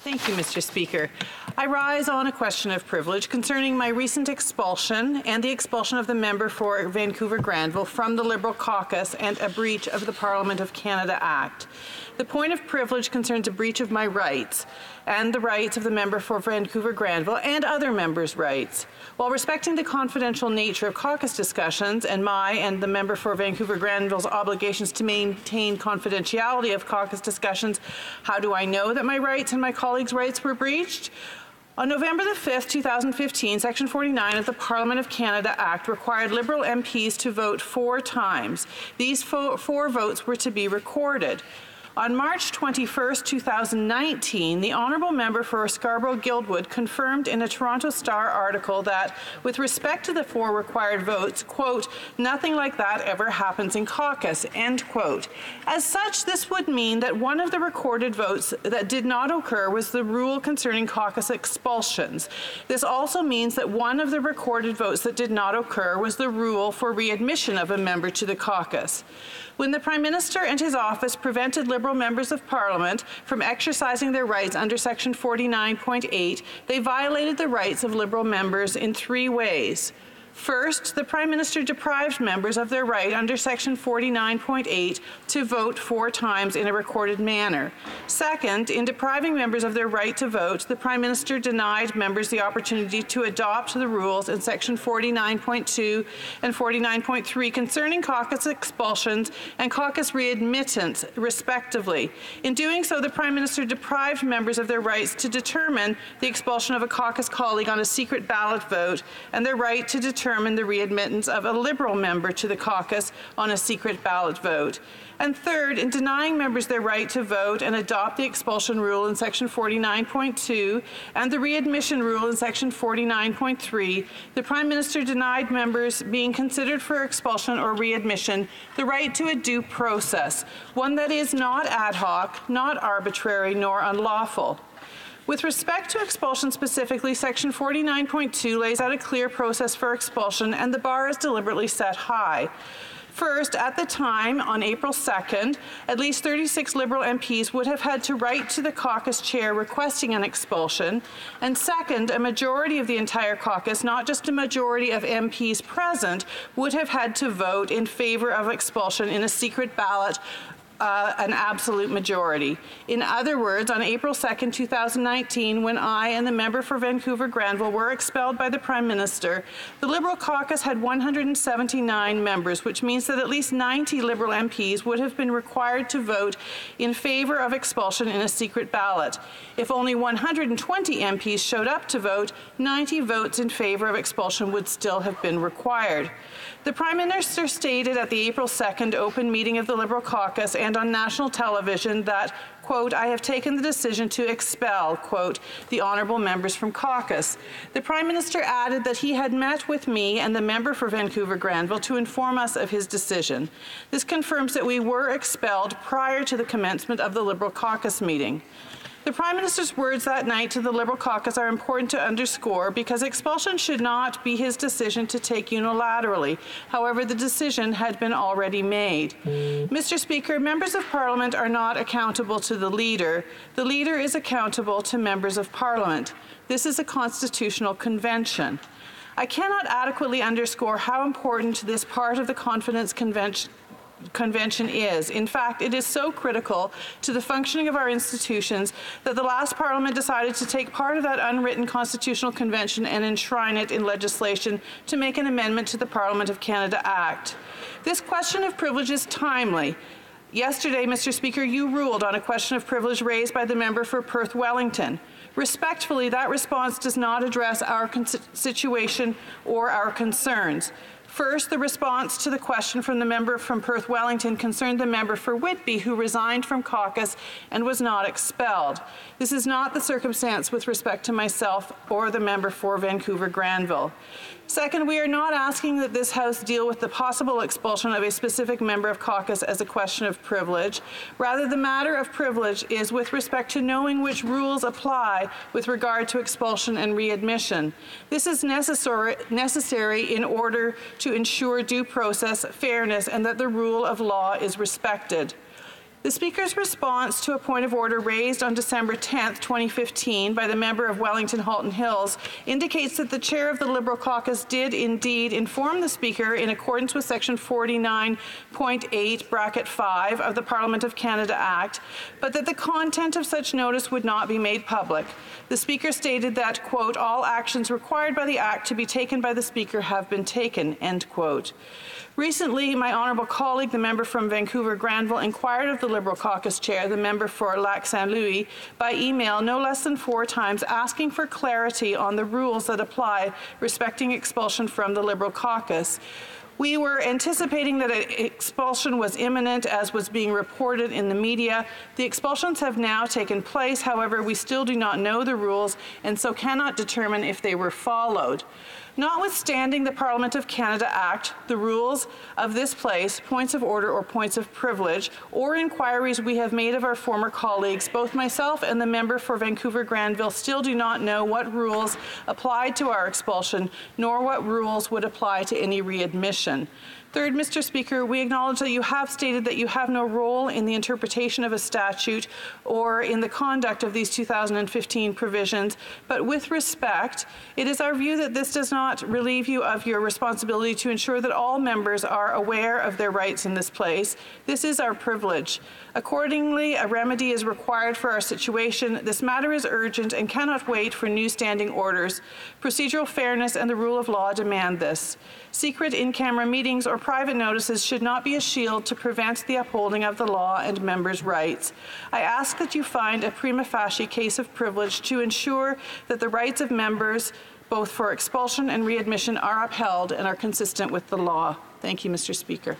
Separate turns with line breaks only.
Thank you, Mr. Speaker. I rise on a question of privilege concerning my recent expulsion and the expulsion of the member for Vancouver-Granville from the Liberal caucus and a breach of the Parliament of Canada Act. The point of privilege concerns a breach of my rights and the rights of the member for Vancouver-Granville and other members' rights. While respecting the confidential nature of caucus discussions and my and the member for Vancouver-Granville's obligations to maintain confidentiality of caucus discussions, how do I know that my rights and my colleagues' rights were breached? On November the 5th, 2015, Section 49 of the Parliament of Canada Act required Liberal MPs to vote 4 times. These four votes were to be recorded. On March 21st, 2019, the Honourable Member for Scarborough-Guildwood confirmed in a Toronto Star article that, with respect to the 4 required votes, quote, nothing like that ever happens in caucus, end quote. As such, this would mean that one of the recorded votes that did not occur was the rule concerning caucus expulsions. This also means that one of the recorded votes that did not occur was the rule for readmission of a member to the caucus. When the Prime Minister and his office prevented Liberal members of Parliament from exercising their rights under Section 49.8, they violated the rights of Liberal members in 3 ways. First, the Prime Minister deprived members of their right under Section 49.8 to vote 4 times in a recorded manner. Second, in depriving members of their right to vote, the Prime Minister denied members the opportunity to adopt the rules in Section 49.2 and 49.3 concerning caucus expulsions and caucus readmittance, respectively. In doing so, the Prime Minister deprived members of their rights to determine the expulsion of a caucus colleague on a secret ballot vote and their right to determine the readmittance of a Liberal member to the caucus on a secret ballot vote. And third, in denying members their right to vote and adopt the expulsion rule in Section 49.2 and the readmission rule in Section 49.3, the Prime Minister denied members being considered for expulsion or readmission the right to a due process, one that is not ad hoc, not arbitrary, nor unlawful. With respect to expulsion specifically, Section 49.2 lays out a clear process for expulsion, and the bar is deliberately set high. First, at the time, on April 2nd, at least 36 Liberal MPs would have had to write to the caucus chair requesting an expulsion. And second, a majority of the entire caucus, not just a majority of MPs present, would have had to vote in favor of expulsion in a secret ballot, an absolute majority. In other words, on April 2nd, 2019, when I and the member for Vancouver-Granville were expelled by the Prime Minister, the Liberal caucus had 179 members, which means that at least 90 Liberal MPs would have been required to vote in favor of expulsion in a secret ballot. If only 120 MPs showed up to vote, 90 votes in favor of expulsion would still have been required. The Prime Minister stated at the April 2nd open meeting of the Liberal caucus and on national television that, quote, I have taken the decision to expel, quote, the honourable members from caucus. The Prime Minister added that he had met with me and the member for Vancouver-Granville to inform us of his decision. This confirms that we were expelled prior to the commencement of the Liberal caucus meeting. The Prime Minister's words that night to the Liberal caucus are important to underscore because expulsion should not be his decision to take unilaterally. However, the decision had been already made. Mr. Speaker, members of Parliament are not accountable to the Leader. The Leader is accountable to members of Parliament. This is a constitutional convention. I cannot adequately underscore how important this part of the confidence convention is. In fact, it is so critical to the functioning of our institutions that the last Parliament decided to take part of that unwritten constitutional convention and enshrine it in legislation to make an amendment to the Parliament of Canada Act. This question of privilege is timely. Yesterday, Mr. Speaker, you ruled on a question of privilege raised by the member for Perth Wellington. Respectfully, that response does not address our situation or our concerns. First, the response to the question from the member from Perth Wellington concerned the member for Whitby who resigned from caucus and was not expelled. This is not the circumstance with respect to myself or the member for Vancouver-Granville. Second, we are not asking that this House deal with the possible expulsion of a specific member of caucus as a question of privilege. Rather, the matter of privilege is with respect to knowing which rules apply with regard to expulsion and readmission. This is necessary in order to ensure due process, fairness, and that the rule of law is respected. The Speaker's response to a point of order raised on December 10, 2015 by the member of Wellington-Halton Hills indicates that the chair of the Liberal caucus did indeed inform the Speaker in accordance with section 49.8(5) of the Parliament of Canada Act, but that the content of such notice would not be made public. The Speaker stated that, quote, all actions required by the Act to be taken by the Speaker have been taken, end quote. Recently, my honourable colleague, the member from Vancouver Granville, inquired of the Liberal caucus chair, the member for Lac Saint Louis, by email no less than 4 times, asking for clarity on the rules that apply respecting expulsion from the Liberal caucus. We were anticipating that an expulsion was imminent, as was being reported in the media. The expulsions have now taken place. However, we still do not know the rules and so cannot determine if they were followed. Notwithstanding the Parliament of Canada Act, the rules of this place, points of order or points of privilege, or inquiries we have made of our former colleagues, both myself and the member for Vancouver Granville still do not know what rules applied to our expulsion, nor what rules would apply to any readmission. Third, Mr. Speaker, we acknowledge that you have stated that you have no role in the interpretation of a statute or in the conduct of these 2015 provisions, but with respect, it is our view that this does not relieve you of your responsibility to ensure that all members are aware of their rights in this place. This is our privilege. Accordingly, a remedy is required for our situation. This matter is urgent and cannot wait for new standing orders. Procedural fairness and the rule of law demand this. Secret in-camera meetings or private notices should not be a shield to prevent the upholding of the law and members' rights. I ask that you find a prima facie case of privilege to ensure that the rights of members, both for expulsion and readmission, are upheld and are consistent with the law. Thank you, Mr. Speaker.